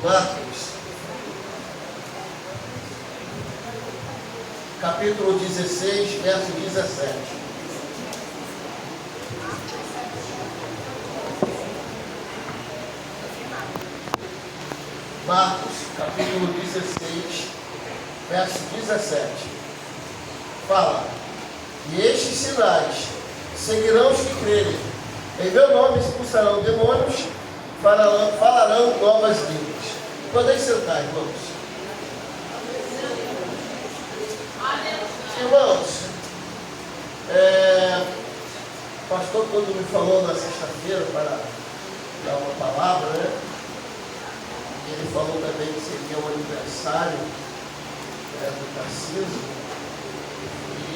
Marcos, capítulo 16, verso 17. Marcos, capítulo 16, verso 17. Fala: e estes sinais seguirão os que crerem. Em meu nome expulsarão demônios, falarão novas línguas. Podem sentar, irmãos. Irmãos, o pastor, quando me falou na sexta-feira para dar uma palavra, ele falou também que seria um aniversário do Tarcísio, e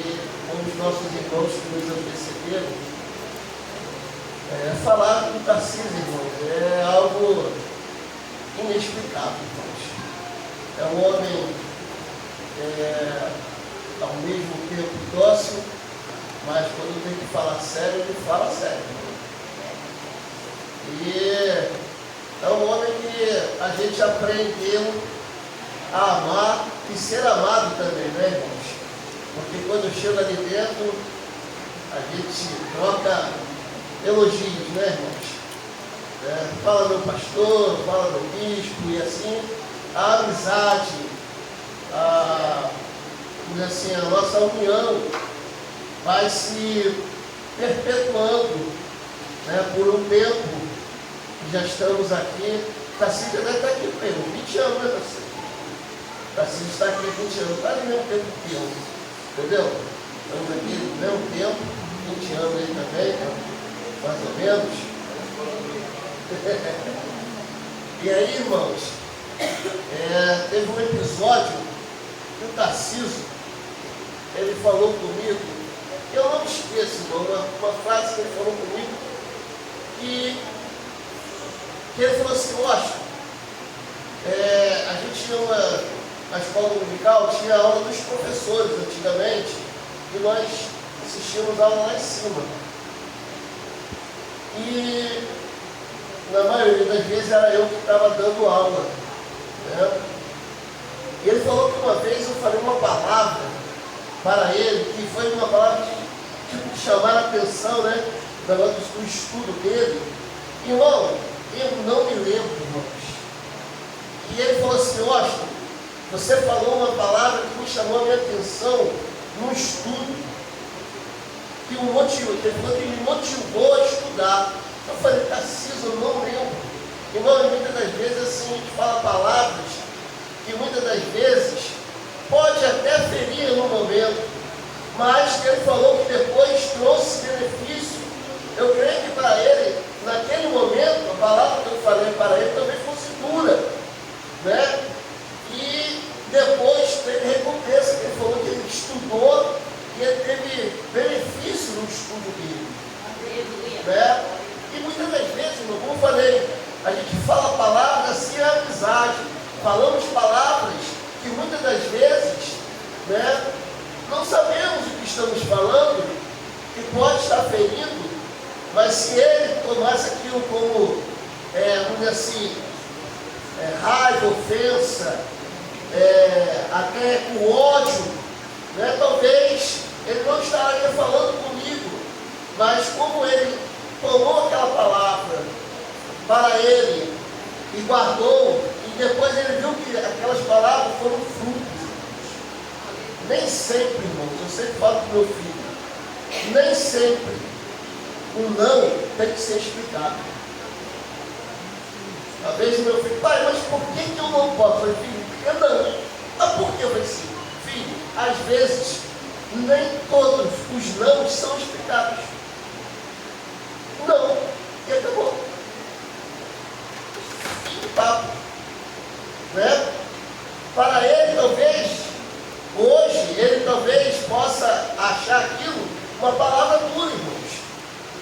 um dos nossos irmãos que nos antecederam falar do Tarcísio, irmãos, é algo inexplicável, irmãos. É um homem ao mesmo tempo dócil, mas quando tem que falar sério, ele fala sério. E é um homem que a gente aprendeu a amar e ser amado também, né, irmãos? Porque quando chega ali dentro, a gente troca elogios, né, irmãos? Fala meu pastor, fala meu bispo, e assim a amizade, a nossa união vai se perpetuando, por um tempo que já estamos aqui. Tarcísio deve estar aqui com ele, 20 anos, né, Tarcísio? Tarcísio está aqui 20 anos, está no mesmo tempo que eu, entendeu? Estamos aqui no mesmo tempo, 20 anos aí também, mais ou menos. E aí, irmãos, teve um episódio que o Tarcísio, ele falou comigo, eu não me esqueço, irmão, uma frase que ele falou comigo, que ele falou assim: Washington, a gente tinha na escola dominical, tinha aula dos professores antigamente, e nós assistíamos aula lá em cima. E na maioria das vezes era eu que estava dando aula, E ele falou que uma vez eu falei uma palavra para ele, que foi uma palavra de chamar a atenção, do estudo dele. Irmão, eu não me lembro, irmãos. E ele falou assim: Washington, você falou uma palavra que me chamou a minha atenção no estudo, que ele falou que me motivou a estudar. Eu falei: Tarcísio, eu não lembro. Irmão, muitas das vezes assim, a gente fala palavras que muitas das vezes pode até ferir no momento, mas que ele falou que depois trouxe benefício. Eu creio que para ele, naquele momento, a palavra que eu falei para ele também fosse dura, E depois teve recompensa, que ele falou que ele estudou e ele teve benefício no estudo dele. E muitas das vezes, irmão, como eu falei, a gente fala palavras assim, a amizade. Falamos palavras que muitas das vezes, não sabemos o que estamos falando, que pode estar ferindo, mas se ele tomasse aquilo como, vamos dizer assim, raiva, ofensa, até com ódio, talvez ele não estaria falando comigo, mas como ele tomou aquela palavra para ele e guardou, e depois ele viu que aquelas palavras foram frutos. Nem sempre, irmãos, eu sempre falo para o meu filho, nem sempre o não tem que ser explicado. Às vezes meu filho: pai, mas por que eu não posso? Eu falei: filho, porque não? Mas por que? Eu falei assim: filho, às vezes nem todos os não são explicados. Não, e acabou. Fim de papo. Para ele, talvez, hoje, ele talvez possa achar aquilo uma palavra dura, irmãos.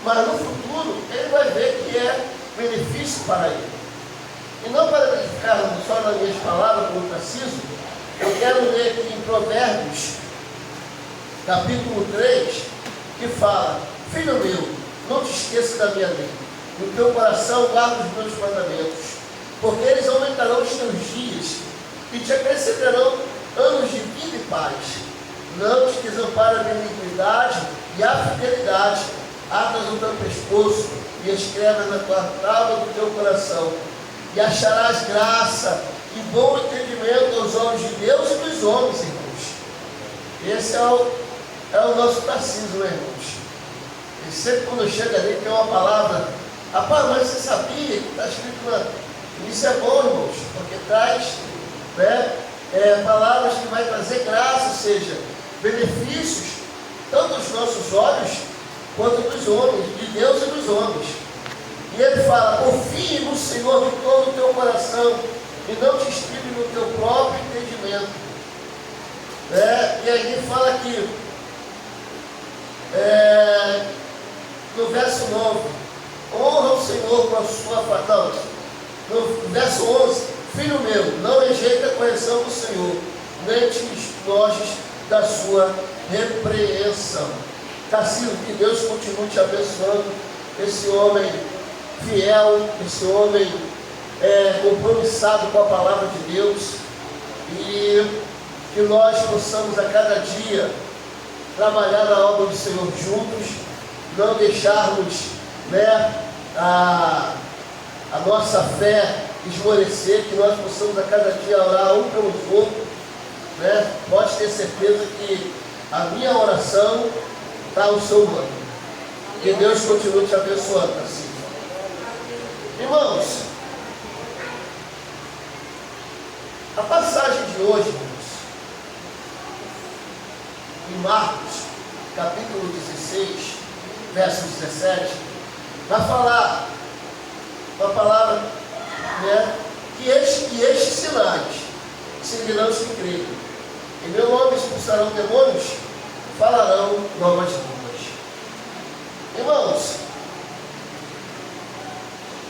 Mas no futuro, ele vai ver que é benefício para ele. E não para ficar só nas minhas palavras, como Tarcísio, eu quero ler aqui em Provérbios, capítulo 3, que fala: filho meu, não te esqueça da minha lei. No teu coração guarda os meus mandamentos, porque eles aumentarão os desampara a benignidade e a fidelidade, atas o teu pescoço e escreve na tua tábua do teu coração, e acharás graça e bom entendimento aos olhos de Deus e dos homens, irmãos. Esse é o nosso Tarcísio, né, irmãos? E sempre quando chega ali tem uma palavra, rapaz, mas você sabia que está escrito lá? Isso é bom, irmãos, porque traz, né, palavras que vai trazer graça, ou seja, benefícios, tanto dos nossos olhos, quanto dos homens, de Deus e dos homens. E ele fala, confie no Senhor de todo o teu coração, e não te estribe no teu próprio entendimento. E aí ele fala aqui, no verso 9, honra o Senhor com a sua fatal. No verso 11, filho meu, não rejeita a correção do Senhor, nem te nojes da sua repreensão. Tarcísio, que Deus continue te abençoando, esse homem fiel, esse homem compromissado com a palavra de Deus, e que nós possamos a cada dia trabalhar na obra do Senhor juntos, não deixarmos, né, a nossa fé esmorecer, que nós possamos a cada dia orar um pelos outros, né? Pode ter certeza que a minha oração está ao seu nome. Que Deus continue te abençoando, assim. Irmãos, a passagem de hoje, irmãos, em Marcos, capítulo 16, verso 17, vai falar uma palavra, né, que estes sinais seguirão os que creem. Em meu nome expulsarão demônios, falarão novas línguas. Irmãos,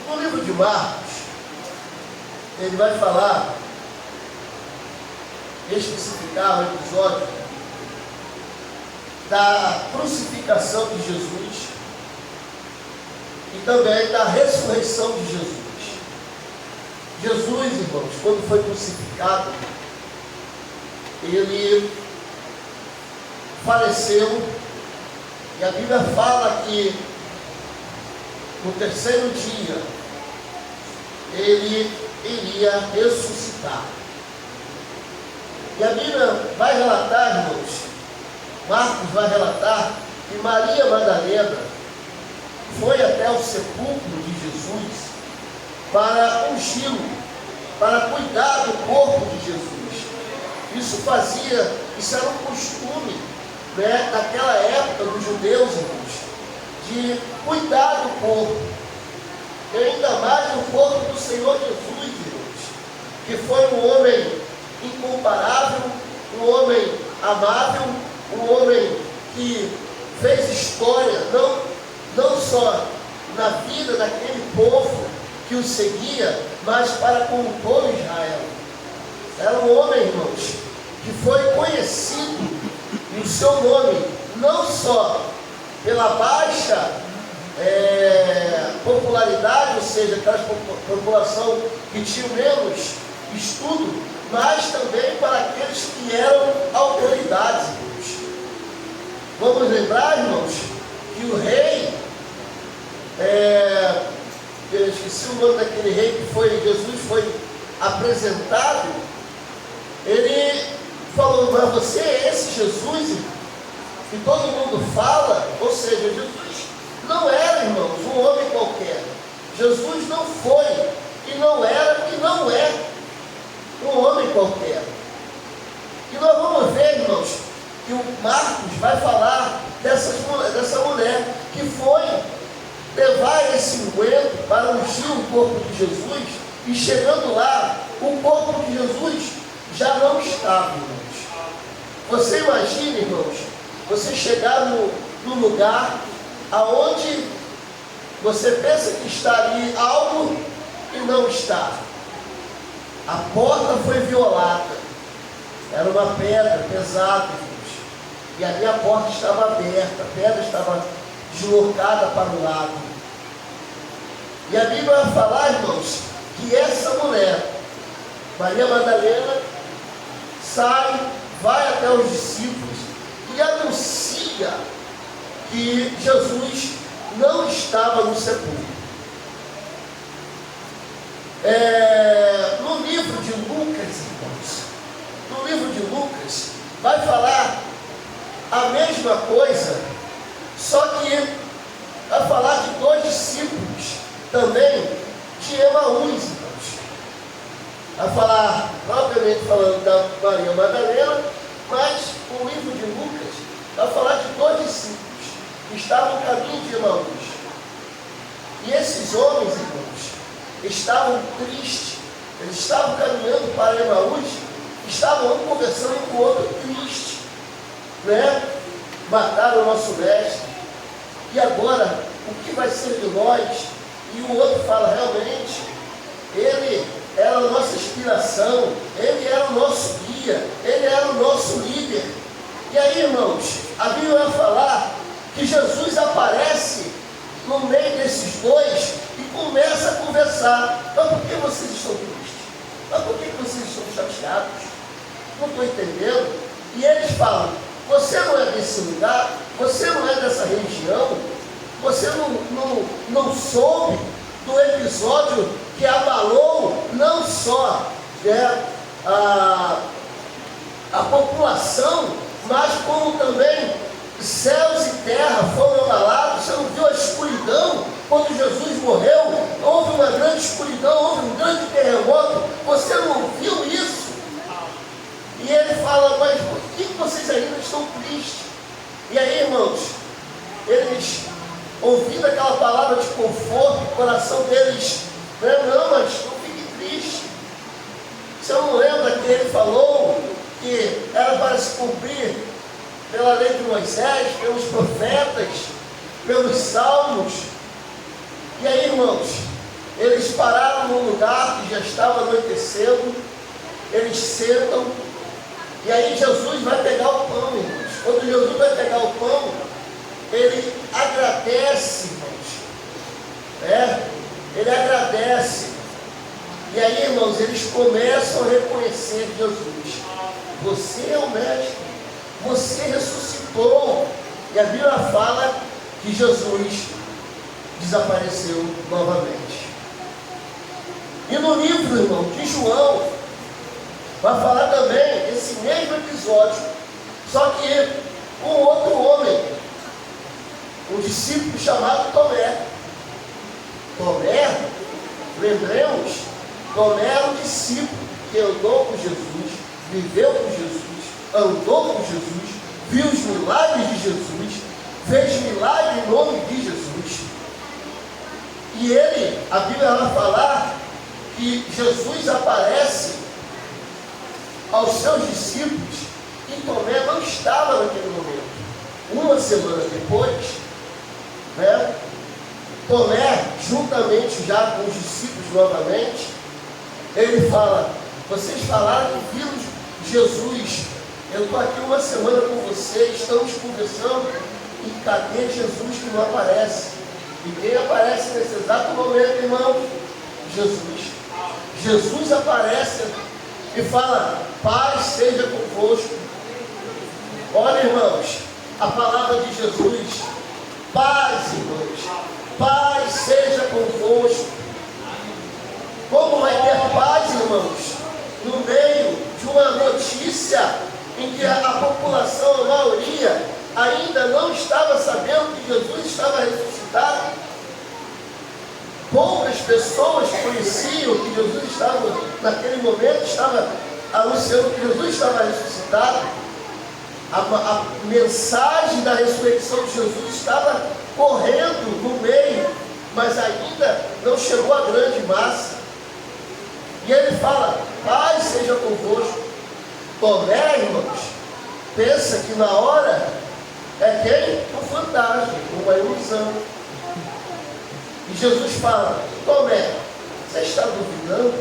no livro de Marcos, ele vai falar, especificar o episódio da crucificação de Jesus e também da ressurreição de Jesus. Jesus, irmãos, quando foi crucificado, ele faleceu, e a Bíblia fala que no terceiro dia ele iria ressuscitar. E a Bíblia vai relatar, irmãos, Marcos vai relatar que Maria Madalena foi até o sepulcro de Jesus para ungí-lo, para cuidar do corpo de Jesus. Isso era um costume, né, naquela época dos judeus, irmãos, de cuidar do corpo, e ainda mais do corpo do Senhor Jesus, irmãos, que foi um homem incomparável, um homem amável, um homem que fez história, não só na vida daquele povo que o seguia, mas para com todo Israel. Era um homem, irmãos, que foi conhecido, e o seu nome, não só pela baixa popularidade, ou seja, aquela população que tinha menos estudo, mas também para aqueles que eram autoridades, irmãos. Vamos lembrar, irmãos, que o rei, eu esqueci o nome daquele rei que Jesus foi apresentado, ele falou, mas você é esse Jesus, irmão, que todo mundo fala? Ou seja, Jesus não era, irmãos, um homem qualquer. Jesus não foi, e não era, e não é um homem qualquer. E nós vamos ver, irmãos, que o Marcos vai falar dessa mulher que foi levar esse unguento para ungir o corpo de Jesus, e chegando lá, o corpo de Jesus já não estava, irmãos. Você imagina, irmãos, você chegar no lugar aonde você pensa que está ali algo e não está. A porta foi violada, era uma pedra pesada, irmãos, e ali a porta estava aberta, a pedra estava deslocada para o lado. E a Bíblia vai falar, irmãos, que essa mulher, Maria Madalena, sai, vai até os discípulos e anuncia que Jesus não estava no sepulcro. No livro de Lucas, irmãos, no livro de Lucas, vai falar a mesma coisa, só que vai falar de dois discípulos também de Emaús, irmãos. Vai falar, propriamente falando, da Maria Madalena, mas o livro de Lucas vai falar de dois discípulos que estavam no caminho de Emaús. E esses homens, irmãos, estavam tristes, eles estavam caminhando para Emaús, estavam um conversando com o outro triste, né? Mataram o nosso mestre, e agora, o que vai ser de nós? E o outro fala, realmente, ele era a nossa inspiração, ele era o nosso guia, ele era o nosso líder. E aí, irmãos, a Bíblia vai falar que Jesus aparece no meio desses dois e começa a conversar. Mas por que vocês estão tristes? Mas por que vocês estão chateados? Não estou entendendo. E eles falam, você não é desse lugar, você não é dessa região, você não soube do episódio que abalou não só a população, mas como também céus e terra foram abalados. Você não viu a escuridão quando Jesus morreu? Houve uma grande escuridão, houve um grande terremoto. Você não viu isso? E ele fala, mas por que vocês ainda estão tristes? E aí, irmãos, eles, ouvindo aquela palavra de conforto, o coração deles, não, mas não fique triste. Você não lembra que ele falou que era para se cumprir pela lei de Moisés, pelos profetas, pelos salmos? E aí, irmãos, eles pararam num lugar que já estava anoitecendo, eles sentam, e aí Jesus vai pegar o pão, irmãos. Quando Jesus vai pegar o pão, ele agradece, irmãos. Ele agradece. E aí, irmãos, eles começam a reconhecer Jesus. Você é o mestre. Você ressuscitou. E a Bíblia fala que Jesus desapareceu novamente. E no livro, irmão, de João, vai falar também esse mesmo episódio, só que com outro homem, um discípulo chamado Tomé. Tomé, lembremos, Tomé era um discípulo que andou com Jesus, viveu com Jesus, andou com Jesus, viu os milagres de Jesus, fez milagre em nome de Jesus. E ele, a Bíblia vai falar que Jesus aparece aos seus discípulos e Tomé não estava naquele momento. Uma semana depois, Tomé, juntamente já com os discípulos novamente, ele fala, vocês falaram que viram Jesus, eu estou aqui uma semana com vocês, estamos conversando, e cadê Jesus que não aparece? E quem aparece nesse exato momento, irmão? Jesus. Jesus aparece e fala, paz seja convosco. Olha, irmãos, a palavra de Jesus, paz, irmãos, paz seja convosco. Como vai ter paz, irmãos, no meio de uma notícia em que a população, a maioria, ainda não estava sabendo que Jesus estava ressuscitado? Poucas pessoas conheciam que Jesus estava, naquele momento, estava anunciando que Jesus estava ressuscitado. A mensagem da ressurreição de Jesus estava correndo no meio, mas ainda não chegou à grande massa. E ele fala, paz seja convosco. Tomé, irmãos, pensa que na hora é quem? Um fantasma, uma ilusão. E Jesus fala, Tomé, você está duvidando?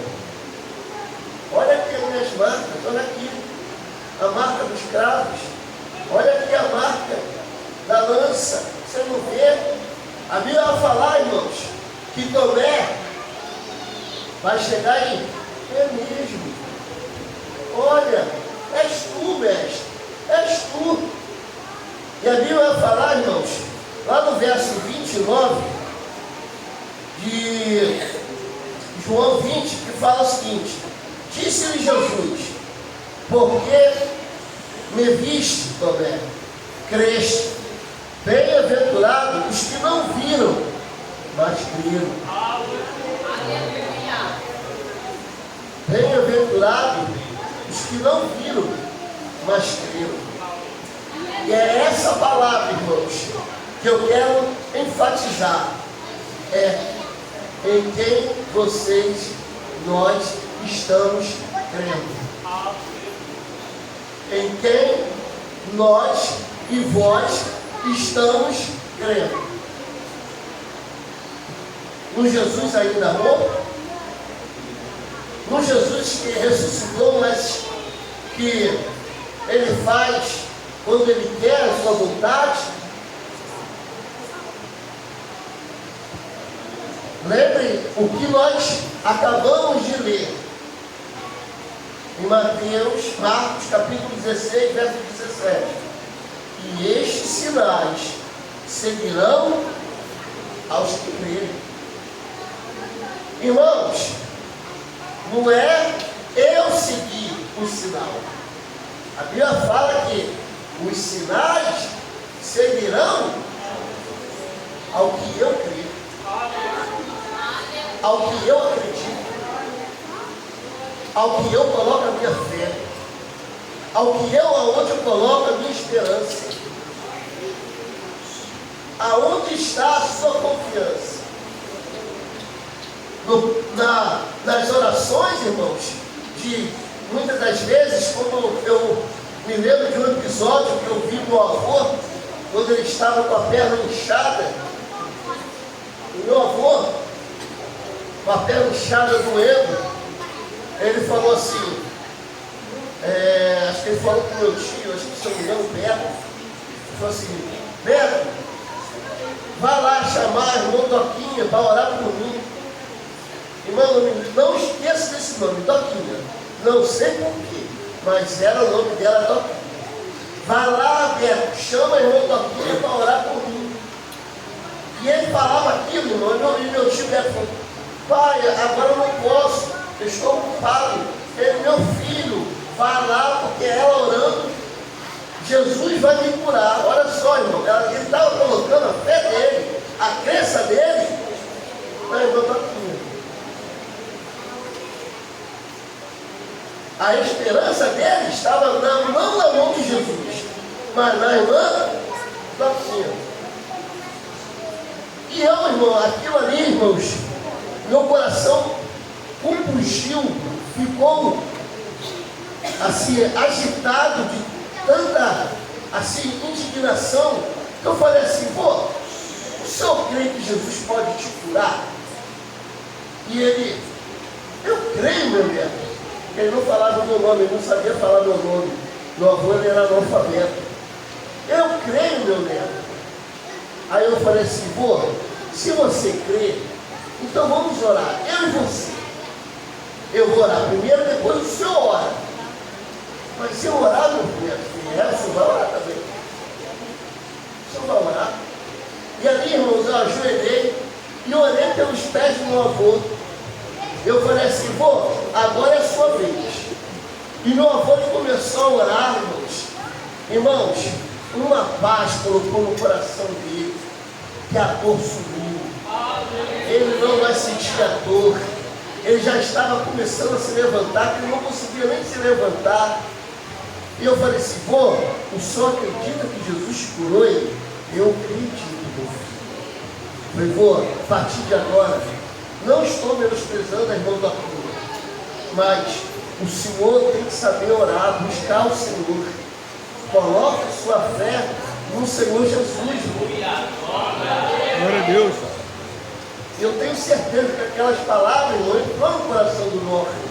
Olha aqui as minhas marcas, olha aqui a marca dos cravos, olha aqui a marca da lança, você não vê? A Bíblia vai falar, irmãos, que Tomé vai chegar aí, é mesmo, olha, és tu, mestre, és tu. a Bíblia vai falar, irmãos, lá no verso 29 de João 20, que fala o seguinte: disse-lhe Jesus: porque me viste, Tomé, creste. Bem-aventurados os que não viram, mas creram. Bem-aventurados os que não viram, mas creram. E é essa palavra, irmãos, que eu quero enfatizar. É em quem vocês, nós estamos crendo. Em quem nós e vós estamos crendo. No Jesus ainda morto, no Jesus que ressuscitou, mas que Ele faz quando Ele quer a sua vontade. Lembre o que nós acabamos de ler em Marcos capítulo 16, verso 17. E estes sinais seguirão aos que crerem. Irmãos, não é eu seguir o sinal. A Bíblia fala que os sinais seguirão ao que eu creio, ao que eu acredito, ao que eu coloco a minha fé, aonde eu coloco a minha esperança. Aonde está a sua confiança? Nas orações, irmãos, de muitas das vezes, como eu me lembro de um episódio que eu vi meu avô, quando ele estava com a perna inchada. O meu avô, com a perna inchada doendo, ele falou assim, acho que ele falou com meu tio, acho que se eu não me engano, Beto, ele falou assim: Beto, vai lá chamar a irmã Doquinha para orar por mim. Irmão, não esqueça desse nome, Doquinha. Não sei porquê, mas era o nome dela, Doquinha. Vai lá, Beto, chama a irmã Doquinha para orar por mim. E ele falava aquilo, irmão, e meu tio Beto falou: pai, agora eu não posso, eu estou ocupado. Ele: meu filho, vai lá, porque ela orando, Jesus vai me curar. Olha só, irmão, ele estava colocando a fé dele, a crença dele na irmã Doquinha. A esperança dele estava não na mão de Jesus, mas na irmã Doquinha. E eu, irmão, aquilo ali, irmãos, meu coração compungiu, ficou assim, agitado de tanta assim, indignação, que eu falei assim: pô, o senhor crê que Jesus pode te curar? E ele: eu creio, meu neto. Ele não falava o meu nome, ele não sabia falar meu nome. Meu avô, ele era analfabeto. Eu creio, meu neto. Aí eu falei assim: vô, se você crê, então vamos orar, eu e você. Eu vou orar primeiro, depois o senhor ora. Mas se eu orar, meu filho, você vai orar também. O senhor vai orar. E ali, irmãos, eu ajoelhei e orei pelos pés do meu avô. Eu falei assim: vô, agora é a sua vez. E meu avô começou a orar, irmãos. Irmãos, uma paz colocou no coração dele, que a dor sumiu. Ele não vai sentir a dor. Ele já estava começando a se levantar, que ele não conseguia nem se levantar. E eu falei assim: vô, o senhor acredita que Jesus curou ele? Eu acredito, meu filho. Falei: vô, a partir de agora, não estou menosprezando a irmã da cura, mas o senhor tem que saber orar, buscar o Senhor. Coloque a sua fé no Senhor Jesus. Glória a Deus. Eu tenho certeza que aquelas palavras, irmão, entrou no coração do nosso.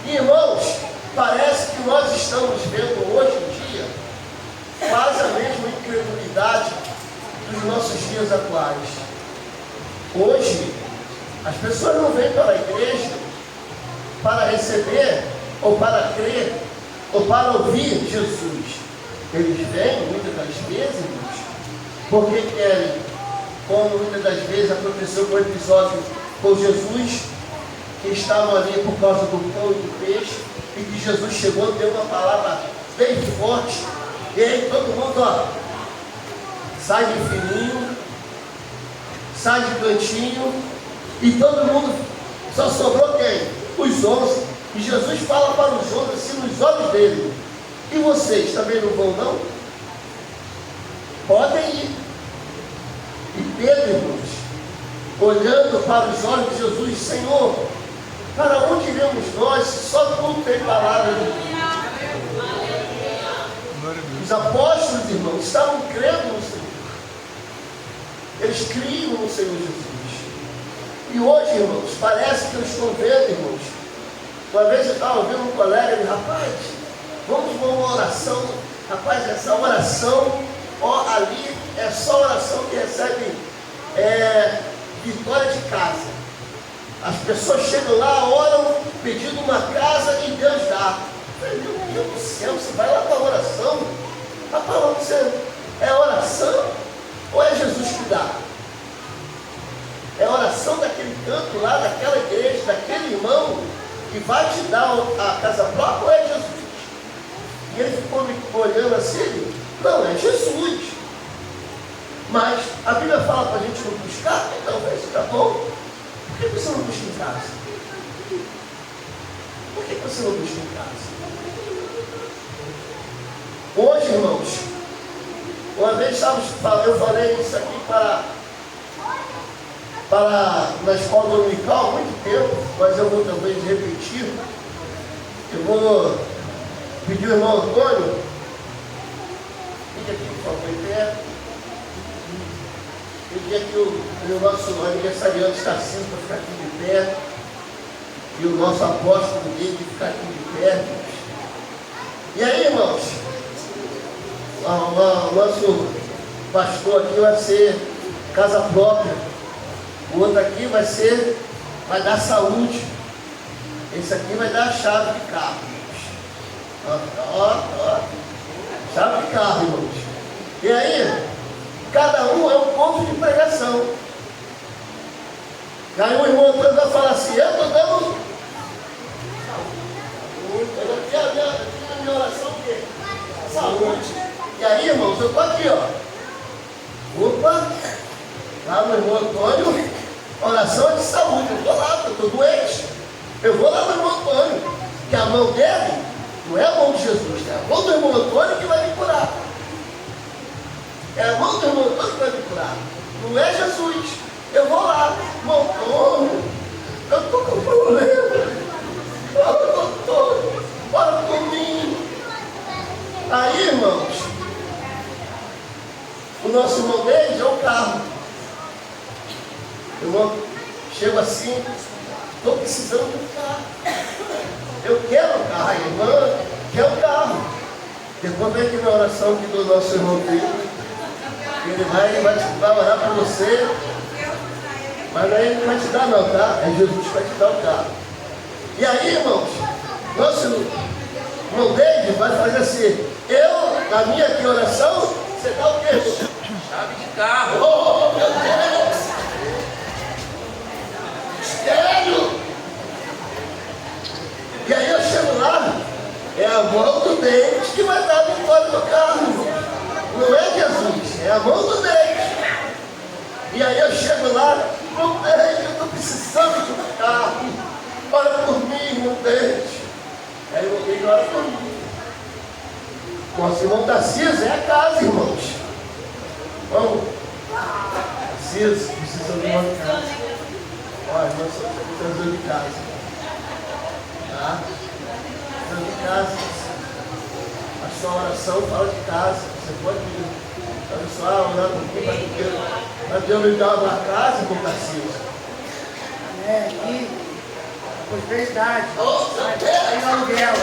E, irmãos, parece que nós estamos vendo hoje em dia quase a mesma incredulidade dos nossos dias atuais. Hoje, as pessoas não vêm para a igreja para receber, ou para crer, ou para ouvir Jesus. Eles vêm muitas das vezes, irmãos, porque querem, como muitas das vezes aconteceu com o episódio com Jesus, que estavam ali por causa do pão e do peixe, e que Jesus chegou e deu uma palavra bem forte, e aí todo mundo, ó, sai de fininho, sai de cantinho, e todo mundo, só sobrou quem? Os 11. E Jesus fala para os 11 assim nos olhos dele: e vocês também não vão não? Podem ir. E Pedro, irmãos, olhando para os olhos de Jesus: Senhor, para onde iremos nós se só tu tem palavra de Deus? Os apóstolos, irmãos, estavam crendo no Senhor. Eles criam no Senhor Jesus. E hoje, irmãos, parece que eu estou vendo, irmãos. Uma vez eu estava ouvindo um colega e disse: rapaz, vamos para uma oração. Rapaz, essa oração, ó, ali é só oração que recebe vitória de casa. As pessoas chegam lá, oram, pedindo uma casa e Deus dá. Eu falei: meu Deus do céu, você vai lá para a oração? Rapaz, você é oração ou é Jesus que dá? É a oração daquele canto lá, daquela igreja, daquele irmão que vai te dar a casa própria, ou é Jesus? E ele ficou me olhando assim: não, é Jesus. Mas a Bíblia fala para a gente não buscar, então tá bom. Por que você não busca em casa? Por que você não busca em casa? Hoje, irmãos, uma vez eu falei isso aqui na escola dominical há muito tempo, mas eu vou talvez repetir. Eu vou pedir o irmão Antônio, fique aqui, por favor, em pé. Pedir aqui o nosso aniversariante está assim para ficar aqui de pé, e o nosso apóstolo dele ficar aqui de pé. E aí, irmãos, o nosso pastor aqui vai ser casa própria. O outro aqui vai dar saúde. Esse aqui vai dar a chave de carro. Chave de carro, irmãos. E aí, cada um é um ponto de pregação. Aí o irmão Antônio vai falar assim: eu estou dando saúde. A minha oração o quê? Saúde. E aí, irmãos, eu estou aqui, ó. Opa! Lá no irmão Antônio, oração é de saúde. Eu estou lá, eu estou doente. Eu vou lá no irmão Antônio, que a mão dele não é a mão de Jesus, é a mão do irmão Antônio que vai me curar. É a mão do irmão Antônio que vai me curar. Não é Jesus. Eu vou lá, irmão Antônio, eu estou com problema. Doutor, ora por mim. Aí, irmãos, o nosso irmão deles é o carro. Eu chego assim: estou precisando de um carro. Eu quero um carro. A irmã quer um carro. Depois vem aqui na oração aqui do nosso irmão dele. Ele vai orar por você. Mas não é ele que vai te dar não, tá? É Jesus que vai te dar o carro. E aí, irmãos, nosso irmão David vai fazer assim: na minha aqui oração, você dá o quê? Chave de carro. Oh, meu Deus! Sério? E aí eu chego lá, é a mão do Deus que vai dar a vitória do carro. Não é Jesus, é a mão do Deus. E aí eu chego lá: meu Deus, eu estou precisando de um carro. Ora por mim, meu Deus. Aí eu vou ora por mim. Nosso irmão Tarcísio é a casa, irmãos. Vamos. Tarcísio, precisa de uma casa. Olha, nós estamos de casa. Tá? Estamos de casa. A sua oração fala de casa. Você pode abençoar, orar por mim, para Deus me dar uma casa, irmão Tarcísio. E prosperidade. Aí no aluguel.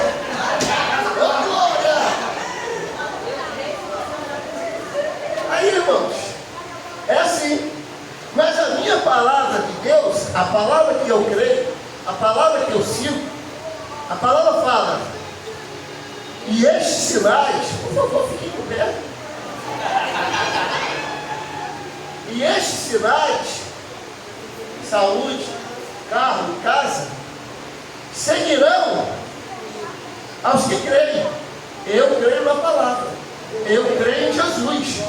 Aí, irmãos, é assim. Mas a minha palavra de Deus, a palavra que eu creio, a palavra que eu sigo, a palavra fala: E estes sinais, por favor, fiquem com pé. E estes sinais, saúde, carro, casa, seguirão aos que creem. Eu creio na palavra. Eu creio em Jesus.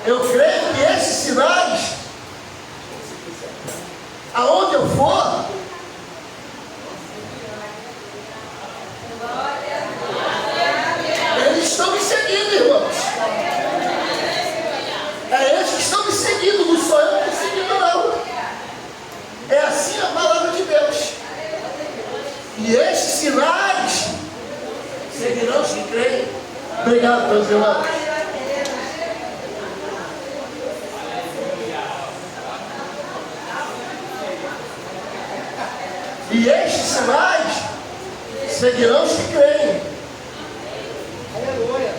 Eu creio que esses sinais, aonde eu for, eles estão me seguindo, irmãos. É eles que estão me seguindo, não sou eu que estou seguindo, não. É assim a palavra de Deus. E estes sinais seguirão os que creem. Obrigado, meus irmãos. E estes sinais seguirão os que creem. Aleluia.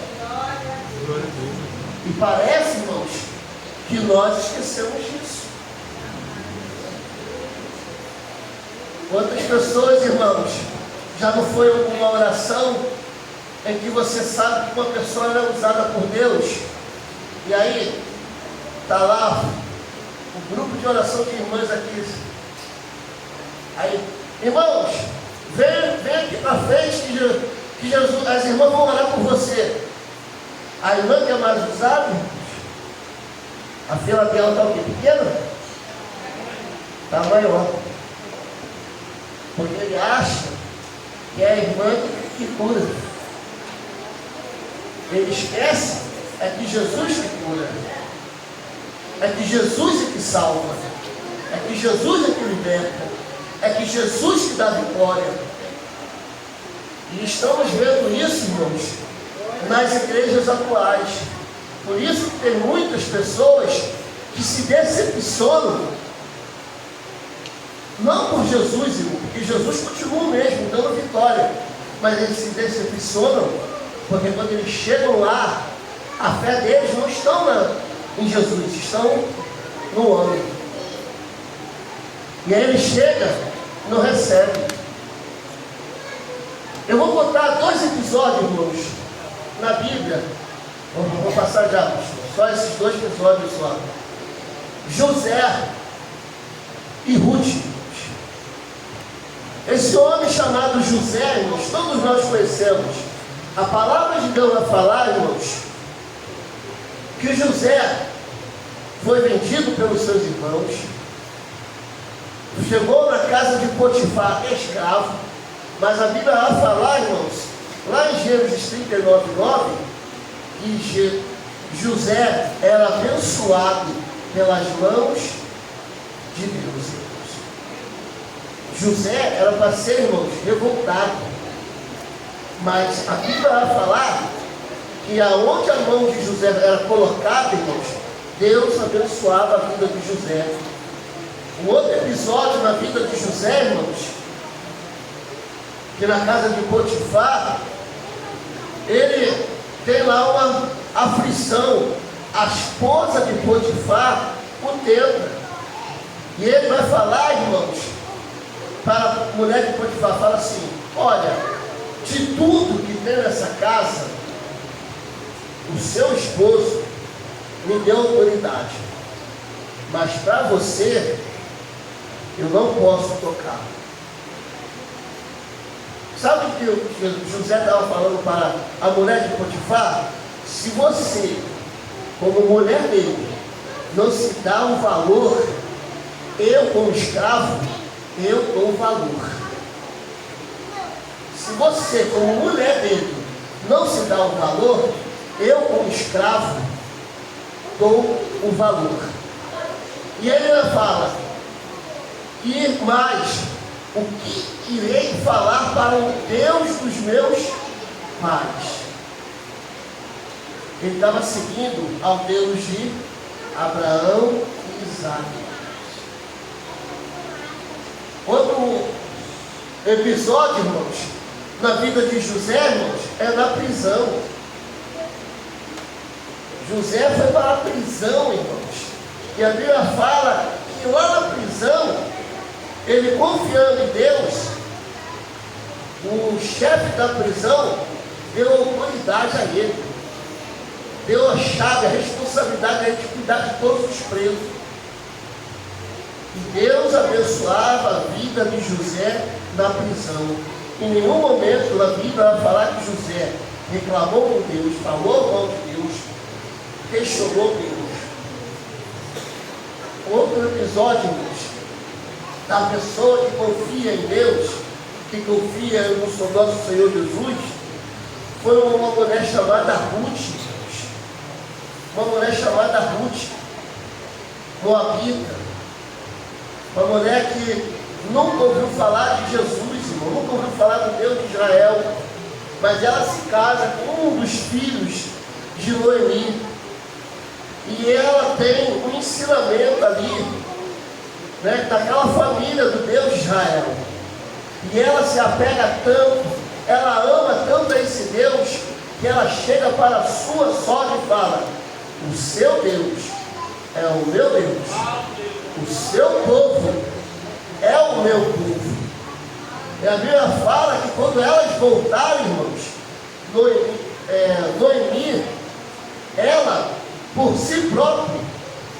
E parece, irmãos, que nós esquecemos disso. Quantas pessoas, irmãos, já não foi alguma oração em que você sabe que uma pessoa é usada por Deus, e aí está lá o grupo de oração de irmãs aqui. Aí, irmãos, vem aqui para frente que Jesus, as irmãs vão orar por você. A irmã que é mais usada, a fila dela está o quê? Pequena? Está maior. Porque ele acha que é a irmã que cura. Ele esquece é que Jesus que cura. É que Jesus é que salva. É que Jesus é que liberta. É que Jesus que dá vitória. E estamos vendo isso, irmãos, nas igrejas atuais. Por isso que tem muitas pessoas que se decepcionam, não por Jesus, irmão, porque Jesus continua o mesmo, dando vitória, mas eles se decepcionam, porque quando eles chegam lá, a fé deles não está em Jesus, estão no homem. E aí ele chega, não recebe. Eu vou botar 2 episódios, irmãos, na Bíblia. Vou passar já, só esses 2 episódios só. José e Ruth. Esse homem chamado José, irmãos, todos nós conhecemos. A palavra de Deus vai falar, irmãos, que José foi vendido pelos seus irmãos, chegou na casa de Potifar, escravo, mas a Bíblia vai falar, irmãos, lá em Gênesis 39:9, que José era abençoado pelas mãos de Deus, irmãos. José era para ser, irmãos, revoltado, mas a Bíblia vai falar que aonde a mão de José era colocada, irmãos, Deus abençoava a vida de José. Um outro episódio na vida de José, irmãos, que na casa de Potifar, ele tem lá uma aflição. A esposa de Potifar o tenta. E ele vai falar, irmãos, para a mulher de Potifar, fala assim: olha, de tudo que tem nessa casa, o seu esposo me deu autoridade, mas para você eu não posso tocar. Sabe o que José estava falando para a mulher de Potifar? Se você, como mulher dele, não se dá um valor, eu como escravo, eu dou um valor. Se você, como mulher dele, não se dá um valor, eu como escravo, dou um valor. E ele fala: e mais, o que irei falar para o Deus dos meus pais? Ele estava seguindo ao Deus de Abraão e Isaac. Outro episódio, irmãos, na vida de José, irmãos, é na prisão. José foi para a prisão, irmãos. E a Bíblia fala que lá na prisão, ele confiando em Deus, o chefe da prisão deu autoridade a ele, deu a chave, a responsabilidade a ele de cuidar de todos os presos. E Deus abençoava a vida de José na prisão. Em nenhum momento a Bíblia vai falar que José reclamou com Deus, falou mal de Deus, questionou Deus. Outro episódio, irmãos, da pessoa que confia em Deus, que confia no nosso Senhor Jesus, foi uma mulher chamada Ruth. Uma mulher chamada Ruth, moabita. Uma mulher que nunca ouviu falar de Jesus, irmão, nunca ouviu falar do Deus de Israel. Mas ela se casa com um dos filhos de Noemi. E ela tem um ensinamento ali, né, daquela família do Deus de Israel. E ela se apega tanto, ela ama tanto a esse Deus, que ela chega para a sua sogra e fala: o seu Deus é o meu Deus, o seu povo é o meu povo. E a Bíblia fala que quando elas voltarem, irmãos, Noemi, ela, por si própria,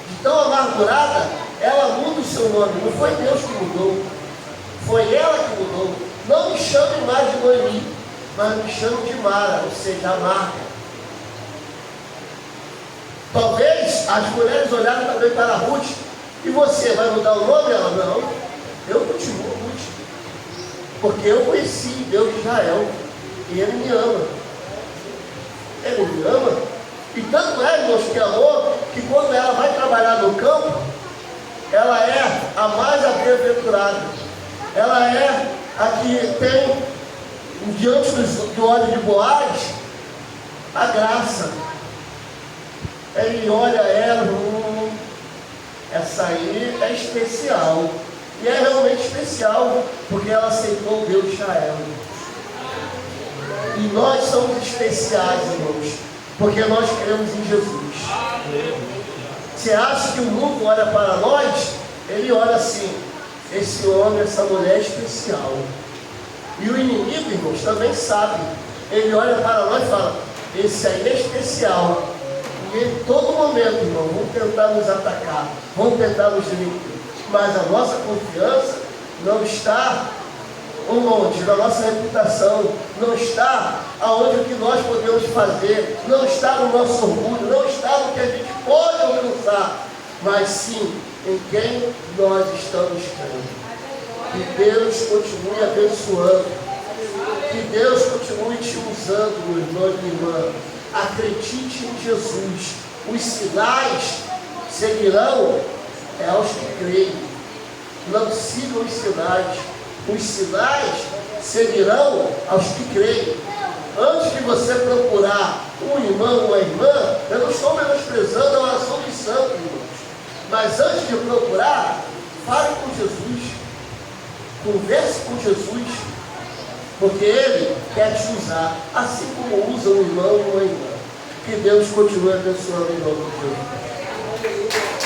de tão amargurada, ela muda o seu nome. Não foi Deus que mudou, foi ela que mudou. Não me chame mais de Noemi, mas me chame de Mara, ou seja, amarga. Talvez as mulheres olharam também para Ruth. E você vai mudar o nome? Ela: não, eu continuo Ruth, porque eu conheci Deus de Israel e Ele me ama. Ele me ama. E tanto é, irmãos, que amor, que quando ela vai trabalhar no campo, ela é a mais bem-aventurada. Ela é a que tem, diante do óleo de Boaz, a graça. Ele olha ela, essa aí é especial. E é realmente especial, porque ela aceitou o Deus de Israel. E nós somos especiais, irmãos, porque nós cremos em Jesus. Você acha que o mundo olha para nós? Ele olha assim: esse homem, essa mulher é especial. E o inimigo, irmãos, também sabe. Ele olha para nós e fala: esse aí é especial. E em todo momento, irmão, vão tentar nos atacar, vão tentar nos diminuir. Mas a nossa confiança não está onde? Na nossa reputação, não está aonde o que nós podemos fazer, não está no nosso orgulho, não está no que a gente pode alcançar, mas sim em quem nós estamos crendo. Que Deus continue abençoando, que Deus continue te usando, meu irmão e minha irmã. Acredite em Jesus. Os sinais seguirão aos que creem. Não sigam os sinais. Os sinais seguirão aos que creem. Antes de você procurar um irmão ou uma irmã, eu não estou menosprezando a oração dos santos, irmãos. Mas antes de procurar, fale com Jesus. Converse com Jesus. Porque Ele quer te usar, assim como usa um irmão ou uma irmã. Que Deus continue abençoando em nome de Jesus.